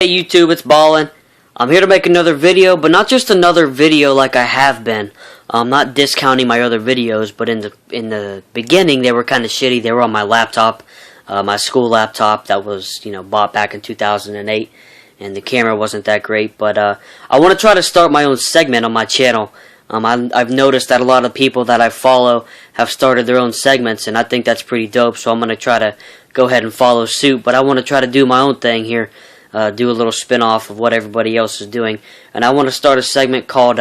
Hey YouTube, it's Bahllin9. I'm here to make another video, but not just another video like I have been. I'm not discounting my other videos, but in the beginning they were kind of shitty. They were on my laptop, my school laptop that was bought back in 2008, and the camera wasn't that great. But I want to try to start my own segment on my channel. I've noticed that a lot of people that I follow have started their own segments, and I think that's pretty dope. So I'm going to try to go ahead and follow suit. But I want to try to do my own thing here. Do a little spin-off of what everybody else is doing. And I want to start a segment called,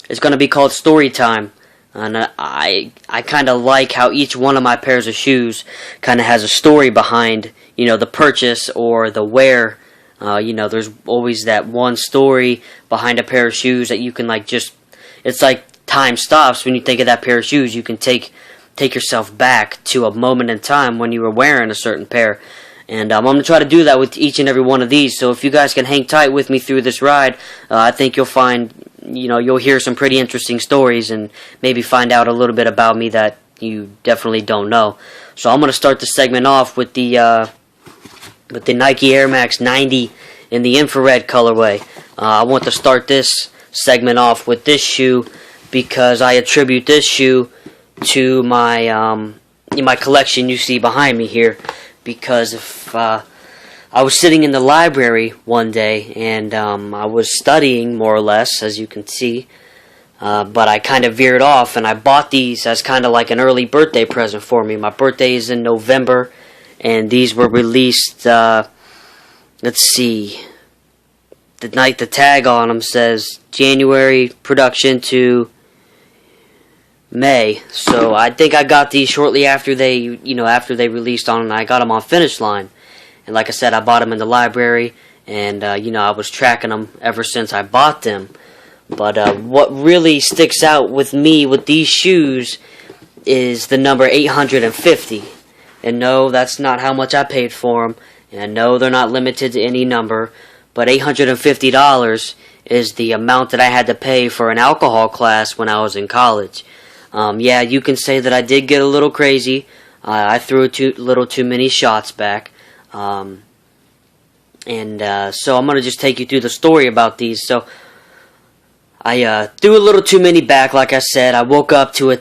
it's going to be called Story Time. And I kind of like how each one of my pairs of shoes kind of has a story behind, the purchase or the wear. There's always that one story behind a pair of shoes that you can it's like time stops. When you think of that pair of shoes, you can take yourself back to a moment in time when you were wearing a certain pair. And I'm going to try to do that with each and every one of these. So if you guys can hang tight with me through this ride, I think you'll find, you'll hear some pretty interesting stories and maybe find out a little bit about me that you definitely don't know. So I'm going to start the segment off with the Nike Air Max 90 in the infrared colorway. I want to start this segment off with this shoe because I attribute this shoe to my my collection you see behind me here. Because if I was sitting in the library one day and I was studying more or less, as you can see, but I kind of veered off and I bought these as kind of like an early birthday present for me. My birthday is in November, and these were released, let's see, the tag on them says January production to May. So I think I got these shortly after they released on, and I got them on Finish Line. And like I said, I bought them in the library, and I was tracking them ever since I bought them. But what really sticks out with me with these shoes is the number 850. And no, that's not how much I paid for them. And no, they're not limited to any number. But $850 is the amount that I had to pay for an alcohol class when I was in college. Yeah, you can say that I did get a little crazy. I threw a little too many shots back. So I'm going to just take you through the story about these. So I threw a little too many back, like I said. I woke up to a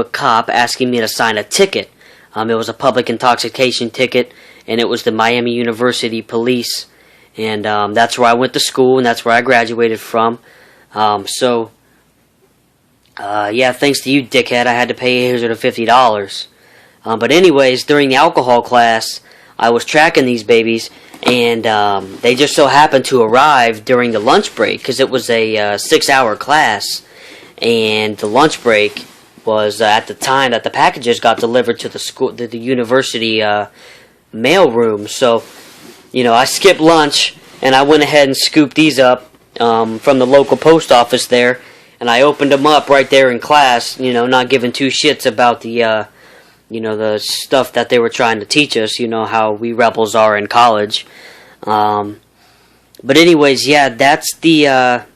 cop asking me to sign a ticket. It was a public intoxication ticket, and it was the Miami University Police. And that's where I went to school, and that's where I graduated from. Yeah, thanks to you, dickhead, I had to pay $850. But anyways, during the alcohol class, I was tracking these babies, and they just so happened to arrive during the lunch break, because it was a 6-hour class, and the lunch break was at the time that the packages got delivered to the university mail room. So, I skipped lunch, and I went ahead and scooped these up from the local post office there. And I opened them up right there in class, not giving two shits about the, the stuff that they were trying to teach us, how we rebels are in college. But anyways, yeah, that's kind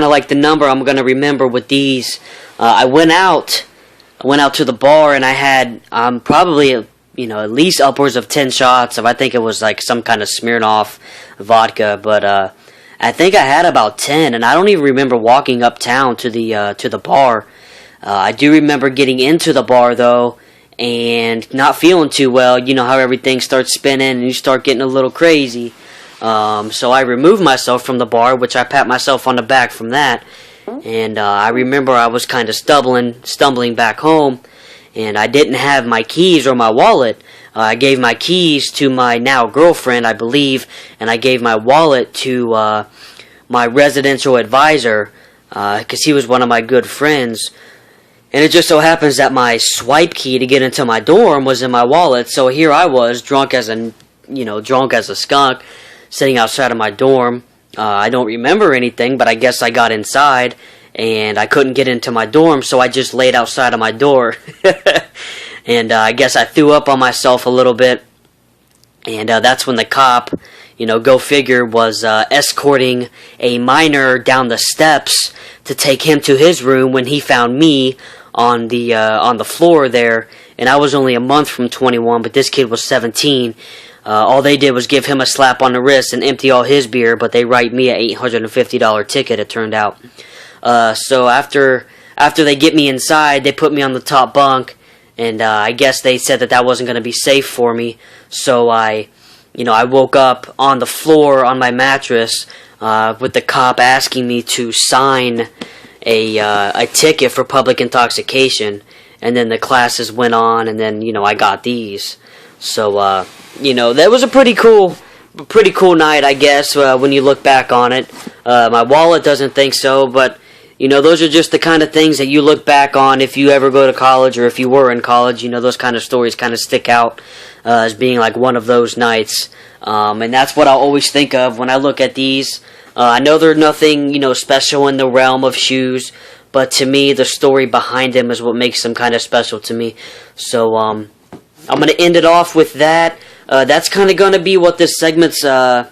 of like the number I'm going to remember with these. I went out to the bar, and I had probably, at least upwards of 10 shots of, I think it was like some kind of Smirnoff vodka, but, I think I had about 10, and I don't even remember walking uptown to the bar. I do remember getting into the bar, though, and not feeling too well. You know how everything starts spinning, and you start getting a little crazy. So I removed myself from the bar, which I pat myself on the back from that. And I remember I was kind of stumbling back home, and I didn't have my keys or my wallet. I gave my keys to my now girlfriend, I believe, and I gave my wallet to my residential advisor, because he was one of my good friends. And it just so happens that my swipe key to get into my dorm was in my wallet. So here I was, drunk as a skunk, sitting outside of my dorm. I don't remember anything, but I guess I got inside, and I couldn't get into my dorm, so I just laid outside of my door. And I guess I threw up on myself a little bit, and that's when the cop, go figure, was escorting a minor down the steps to take him to his room when he found me on the floor there. And I was only a month from 21, but this kid was 17. All they did was give him a slap on the wrist and empty all his beer, but they write me a $850 ticket, it turned out. So after they get me inside, they put me on the top bunk, and I guess they said that wasn't going to be safe for me. So I woke up on the floor on my mattress with the cop asking me to sign a ticket for public intoxication. And then the classes went on, and then I got these. So that was a pretty cool night, I guess, when you look back on it. My wallet doesn't think so, but those are just the kind of things that you look back on if you ever go to college, or if you were in college. Those kind of stories kind of stick out as being like one of those nights. And that's what I'll always think of when I look at these. I know they're nothing, special in the realm of shoes, but to me, the story behind them is what makes them kind of special to me. So, I'm going to end it off with that. That's kind of going to be what this segment's going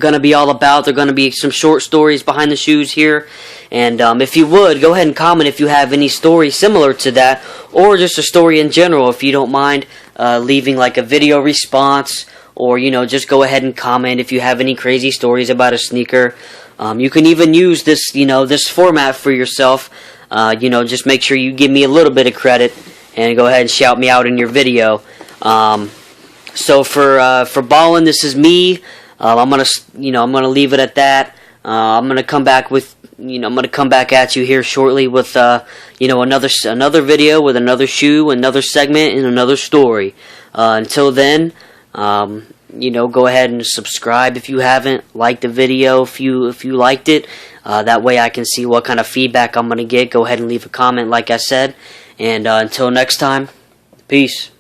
to be all about. There are going to be some short stories behind the shoes here. And if you would, go ahead and comment if you have any story similar to that, or just a story in general, if you don't mind leaving like a video response, or just go ahead and comment if you have any crazy stories about a sneaker. You can even use this this format for yourself. Just make sure you give me a little bit of credit and go ahead and shout me out in your video. So for Bahllin, this is me. I'm gonna leave it at that. I'm gonna come back at you here shortly with another video with another shoe, another segment, and another story. Until then, go ahead and subscribe if you haven't. Like the video if you liked it. That way I can see what kind of feedback I'm gonna get. Go ahead and leave a comment, like I said. And until next time, peace.